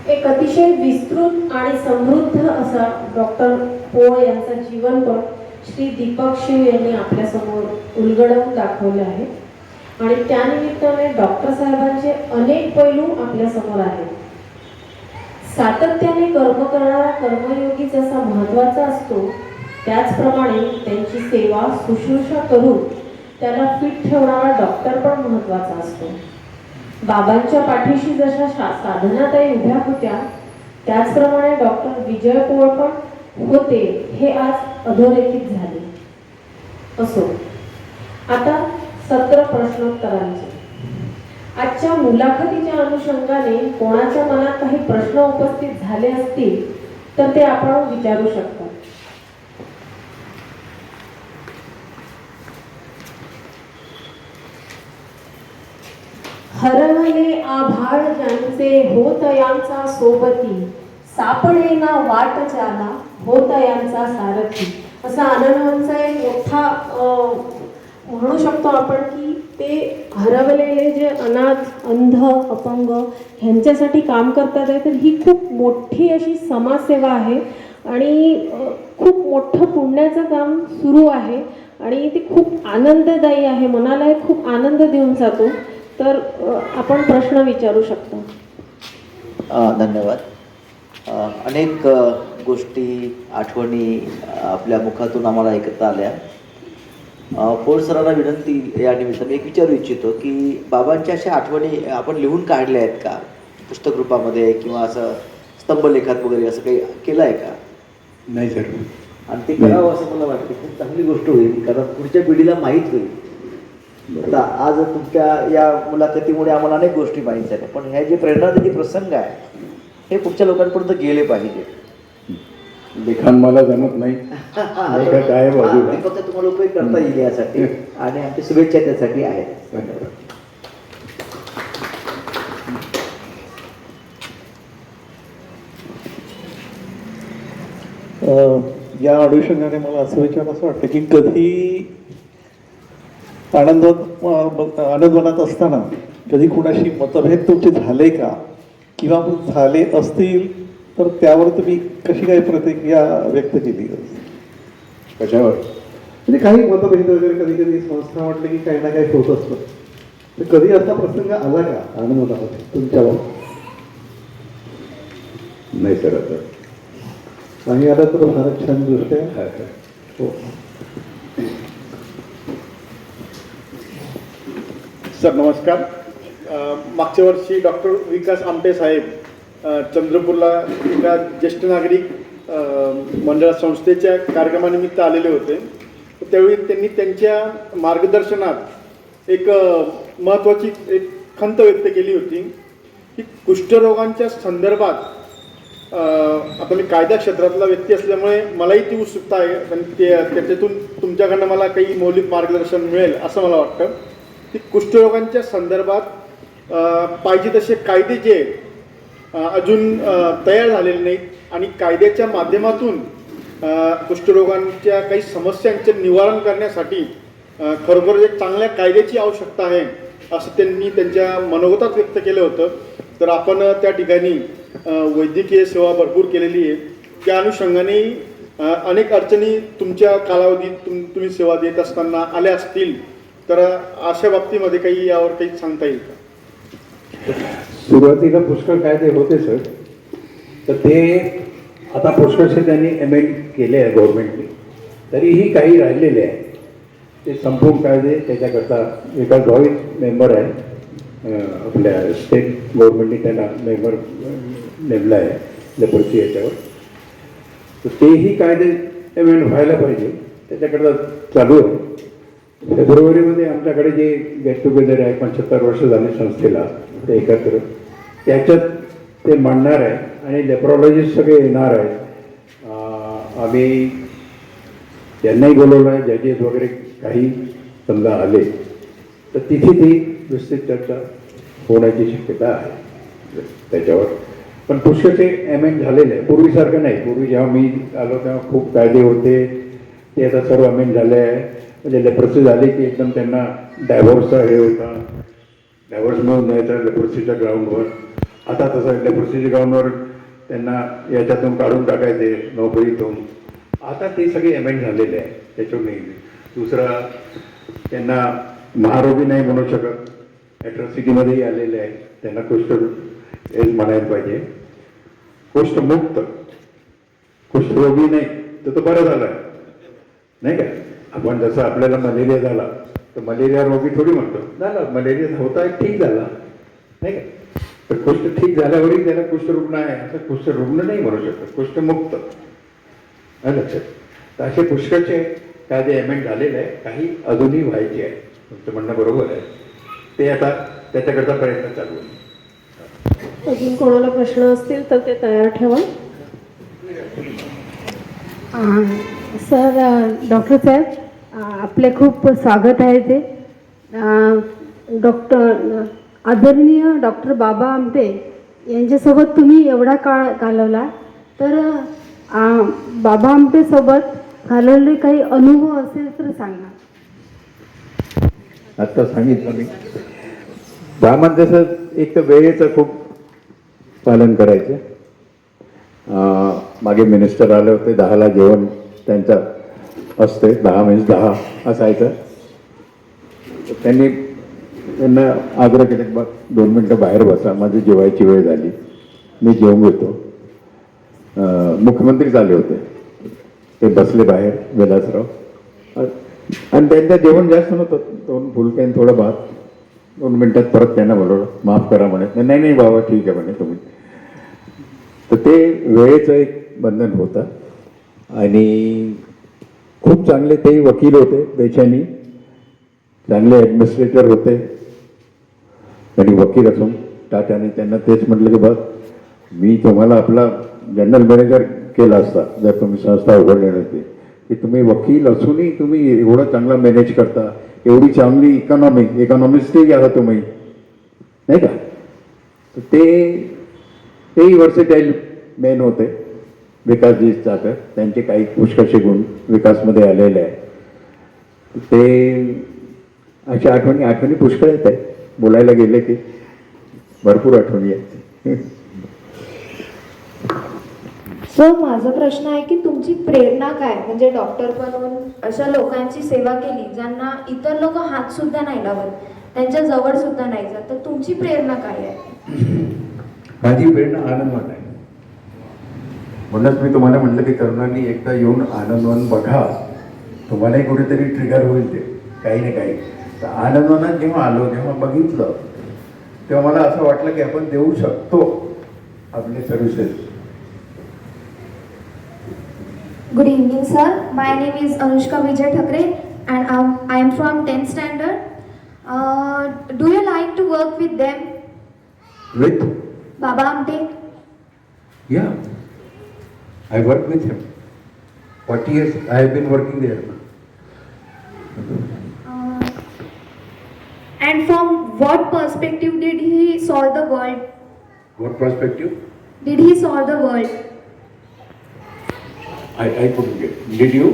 एक अतिशय विस्तृत आणि समृद्ध असा डॉक्टर पोळ यांचा जीवनपट श्री दीपक शिव यांनी आपल्यासमोर उलगडवून दाखवले आहे आणि त्यानिमित्ताने डॉक्टर साहेबांचे अनेक पैलू आपल्यासमोर आहेत. सातत्याने कर्म करणारा कर्मयोगी जसा महत्त्वाचा असतो, त्याचप्रमाणे त्यांची सेवा शुश्रूषा करून त्याला फिट ठेवणारा डॉक्टर पण महत्त्वाचा असतो. बाबांच्या पाठीशी जशा साधनाताई उभ्या होत्या, त्याचप्रमाणे डॉक्टर विजय पोळ पण होते, हे आज अधोरेखित झाले. असो, आता सत्र प्रश्नोत्तरांचे. आजच्या मुलाखतीच्या अनुषंगाने कोणाच्या मनात काही प्रश्न उपस्थित झाले असतील तर ते आपण विचारू शकता. हरवले आभाळ ज्यांचे होत यांचा सोबती, सापडेना वाट ज्याला होत यांचा सारथी. असा आनंदांचा एक मोठा म्हणू शकतो आपण की ते हरवलेले जे अनाथ, अंध, अपंग ह्यांच्यासाठी काम करतात आहे. तर ही खूप मोठी अशी समाजसेवा आहे आणि खूप मोठं पुण्याचं काम सुरू आहे आणि ते खूप आनंददायी आहे, मनाला एक खूप आनंद देऊन जातो. तर आपण प्रश्न विचारू शकतो. धन्यवाद. अनेक गोष्टी, आठवणी आपल्या मुखातून आम्हाला ऐकता आल्या. पोळ सरांना विनंती या निमित्ताने एक विचारू इच्छितो की बाबांच्या अशा आठवणी आपण लिहून काढल्या आहेत का पुस्तक रूपामध्ये किंवा असं स्तंभलेखात वगैरे असं काही केलं आहे का? नाही सर. आणि ते करावं असं मला वाटतं. खूप चांगली गोष्ट होईल, कारण पुढच्या पिढीला माहीत होईल. आता आज तुमच्या या मुलाखतीमुळे आम्हाला अनेक गोष्टी माहीत झाल्या, पण ह्या जे प्रेरणादायी प्रसंग आहे हे पुढच्या लोकांपर्यंत गेले पाहिजे. लिखाण मला जमत नाही. काय बाजूला फक्त तुम्हाला उपयोग करता येईल यासाठी आणि आमची शुभेच्छा त्यासाठी आहेत. धन्यवाद. या अनुषंगाने मला असं विचारायचं वाटतं की कधी आनंदवनात असताना कधी कुणाशी मतभेद तुमचे झाले का, किंवा झाले असतील तर त्यावर तुम्ही कशी काय प्रतिक्रिया व्यक्त केली? कशावर? म्हणजे काही मतभेद वगैरे कधी कधी संस्था म्हटलं की काही ना काही होत असतं, तर कधी असा प्रसंग आला का आनंदवनामध्ये तुमच्यावर? नाही सर. आता नाही आला तर फारच छान गोष्ट आहे. हो. सर नमस्कार. मागच्या वर्षी डॉक्टर विकास आमटे साहेब चंद्रपूरला एका ज्येष्ठ नागरिक मंडळ संस्थेच्या कार्यक्रमानिमित्त आलेले होते. त्यावेळी त्यांनी त्यांच्या मार्गदर्शनात एक महत्त्वाची एक खंत व्यक्त केली होती की कुष्ठरोगांच्या संदर्भात, आता मी कायदा क्षेत्रातला व्यक्ती असल्यामुळे मलाही ती उत्सुकता आहे आणि त्याच्यातून तुमच्याकडनं मला काही मौलिक मार्गदर्शन मिळेल असं मला वाटतं की कुष्ठरोगांच्या संदर्भात पाहिजे तसे कायदे जे अजून तयार झालेले नाहीत आणि कायद्याच्या माध्यमातून कुष्ठरोगांच्या काही समस्यांचे निवारण करण्यासाठी खरोखर एक चांगल्या कायद्याची आवश्यकता आहे असं त्यांनी त्यांच्या मनोगतात व्यक्त केलं होतं. तर आपण त्या ठिकाणी वैद्यकीय सेवा भरपूर केलेली आहे. त्या अनुषंगाने अनेक अडचणी तुमच्या कालावधीत तुम्ही सेवा देत असताना आल्या असतील, तर अशा बाबतीमध्ये काही यावर काही सांगता येईल का? सुरुवातीला पुष्कळ कायदे होते सर, तर ते आता पुष्कळसे त्यांनी अमेंड केले आहे गव्हर्नमेंटने. तरीही काही राहिलेले आहे ते संपूर्ण कायदे. त्याच्याकरता एका जॉईंट मेंबर आहे आपल्या स्टेट गव्हर्नमेंटने त्यांना मेंबर नेमला आहे लेपरची याच्यावर. तर तेही कायदे अमेंड व्हायला पाहिजे, त्याच्याकरता चालू आहे. फेब्रुवारीमध्ये आमच्याकडे जे गेट टुगेदर आहे, 75 वर्ष झाले संस्थेला, ते एकत्र त्याच्यात ते मांडणार आहे आणि लेप्रॉलॉजिस्ट सगळे येणार आहेत. आम्ही त्यांनाही बोलवलं आहे. जजेस वगैरे काही समजा आले तर तिथे ती विस्तृत चर्चा होण्याची शक्यता आहे त्याच्यावर. पण पुष्कळचे अमेंड झालेले आहे, पूर्वीसारखं नाही. पूर्वी जेव्हा मी आलो तेव्हा खूप कायदे होते, ते आता सर्व अमेंड झाले आहे. म्हणजे लेप्रसी झाली की एकदम त्यांना डायव्होर्सचा हे होता, डायव्होर्स मिळून द्यायचा लेप्रसीच्या ग्राउंडवर. आता तसं लेप्रोसीच्या ग्राउंडवर त्यांना याच्यातून काढून टाकायचे नोकरीतून. आता ते सगळे अमेंड झालेले आहे. त्याच्यावर नाही. दुसरं, त्यांना महारोगी नाही म्हणू शकत, ॲट्रॉसिटीमध्येही आलेले आहे, त्यांना कुष्ठ हेच म्हणायला पाहिजे. कुष्ठमुक्त, कुष्ठरोगी नाही तर तो बरं झाला नाही का. आपण जसं आपल्याला मलेरिया झाला तर मलेरिया रोगी थोडी म्हणतो, झाला मलेरिया होता ठीक झाला नाही का. तर कुष्ठ ठीक झाल्यावरही त्याला कुष्ठरुग्ण आहे असं कुष्ठरुग्ण नाही म्हणू शकत, कुष्ठमुक्त. लक्षात. तर असे पुष्कळचे कायदे अमेंड झालेले आहे. काही अजूनही व्हायचे आहे. तुमचं म्हणणं बरोबर आहे. ते आता त्याच्याकरता प्रयत्न चालू आहे. अजून कोणाला प्रश्न असतील तर ते तयार ठेवा. सर, डॉक्टर साहेब आपले खूप स्वागत आहे ते. आदरणीय डॉक्टर बाबा आमटे यांच्यासोबत तुम्ही एवढा काळ घालवला, तर बाबा आमटेसोबत घालवलेले काही अनुभव असेल तर सांगा. आत्ता सांगितलं मी. ब्राह्मण जसं एक तर वेळेचं खूप पालन करायचं. मागे मिनिस्टर आले होते, 10ला जेवण त्यांचं असते, 10 म्हणजे 10 असायचं. त्यांना आग्रह केले, बघ 2 मिनटं बाहेर बसा, माझी जेवायची वेळ झाली, मी जेवून घेतो. मुख्यमंत्री आले होते, ते बसले बाहेर, विलासराव, आणि त्यांचं जेवण जास्त नव्हतं, 2 फुलके आणि थोडं भात. 2 मिनटात परत त्यांना बोलवलं, माफ करा म्हणे. नाही नाही बाबा ठीक आहे म्हणे तुम्ही. तर ते वेळेचं एक बंधन होतं. आणि खूप चांगले ते वकील होते, पेशाने चांगले ॲडमिनिस्ट्रेटर होते. आणि वकील असून टाटाने त्यांना तेच म्हटलं की बघ, मी तुम्हाला आपला जनरल मॅनेजर केला असता जर तुम्ही संस्था उघडली नव्हती, की तुम्ही वकील असूनही तुम्ही एवढं चांगला मॅनेज करता, एवढी चांगली इकॉनॉमिस्टही आला तुम्ही नाही का. तर तेही वर्सेटाईल मेन होते. विकासजी चाकर, त्यांचे काही पुष्कळशे गुण विकासमध्ये आलेले आहे. ते अशा आठवणी पुष्कळ येत आहे. बोलायला गेले की भरपूर आठवणी आहेत. सर, माझा प्रश्न आहे की तुमची प्रेरणा काय, म्हणजे डॉक्टर बनवून अशा लोकांची सेवा केली ज्यांना इतर लोक हात सुद्धा नाही लावत, त्यांच्या जवळ सुद्धा नाही जात, तर तुमची प्रेरणा काय आहे? माझी प्रेरणा आनंदवन आहे. म्हणूनच मी तुम्हाला म्हटलं की तरुणांनी एकदा येऊन आनंदवन बघा, तुम्हालाही कुठेतरी ट्रिगर होईल ते काही ना काही. तर आनंदवनात जेव्हा आलो, जेव्हा बघितलं, तेव्हा मला असं वाटलं की आपण देऊ शकतो आपले services. Good evening, sir. My name is Anushka Vijay Thakre and I am from 10th standard. Do you like to work with them? With? Baba Amte? Yeah. I work with him. 40 years I have been working there. And from what perspective did he solve the world? What perspective? Did he solve the world? I couldn't get. Did you?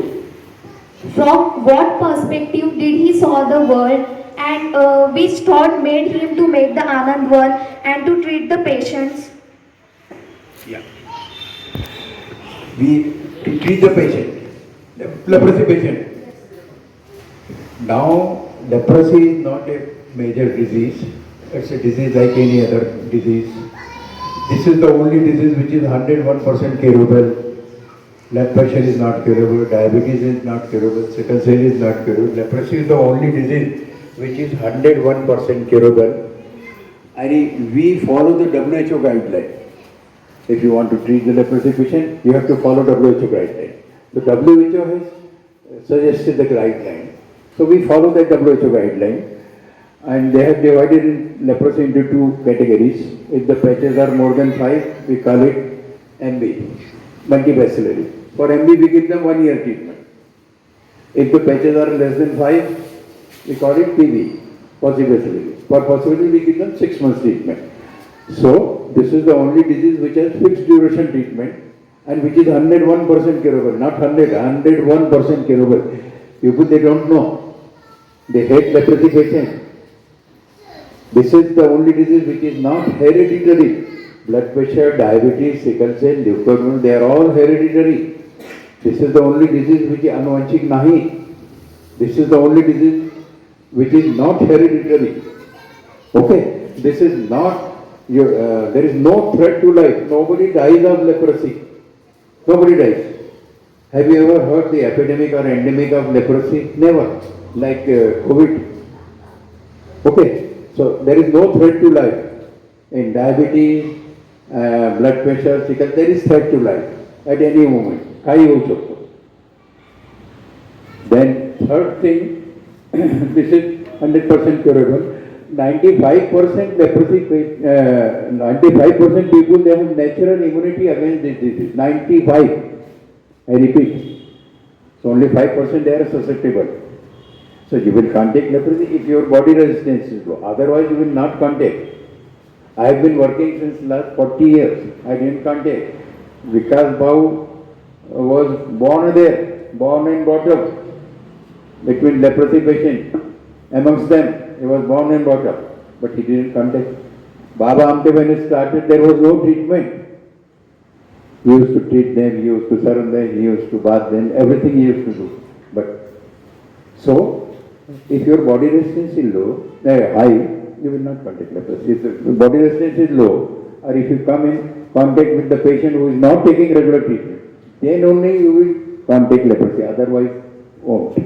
From what perspective did he solve the world, and which thought made him to make the Anandvan and to treat the patients? Yeah. We treat the patient, the leprosy patient. Now, leprosy is not a major disease. It's a disease like any other disease. This is the only disease which is 101% curable. Blood pressure is not curable, diabetes is not curable, sickle cell is not curable. Leprosy is the only disease which is 101% curable. And we follow the WHO guideline. If you want to treat the leprosy patient, you have to follow WHO guideline. The WHO has suggested the guideline. So we follow that WHO guideline. And they have divided leprosy into 2 categories. If the patches are more than 5, we call it MB, multibacillary. For MB, we give them 1 year treatment. If the patches are less than 5, we call it PB, possibacillary. For possibacillary, we give them 6 months treatment. So, this is the only disease which has fixed duration treatment and which is 101% curable, not 101% curable. People, they don't know. They hate leprosy patients. This is the only disease which is not hereditary. blood pressure, diabetes, sickle cell, leukemia, they are all hereditary. This is the only disease which is anuvanshik nahi. This is the only disease which is not hereditary. Okay, this is not your. There is no threat to life. Nobody dies of leprosy. Nobody dies. Have you ever heard the epidemic or endemic of leprosy? Never. Like COVID. Okay, so there is no threat to life. In diabetes, blood pressure, sickle, there is threat to life at any moment. काही होऊ शकतो. Then third thing, this is 100% curable. 95% leprosy, 95% people, they have natural immunity against this disease. 95. I repeat. So only 5% they are susceptible. So you will contact leprosy if your body resistance is low. Otherwise you will not contact. I have been working since last 40 years. I didn't contact. Vikas Bhau was born there, born and brought up between leprosy patients. Amongst them, he was born and brought up, but he didn't contact. Baba Amte, when he started, there was no treatment. He used to treat them, he used to serve them, he used to bath them, everything he used to do. But so, if your body resistance is low, high, you will not contact leprosy. If the body resistance is low, or if you come in contact with the patient who is not taking regular treatment, then only you will contact leprosy, otherwise won't.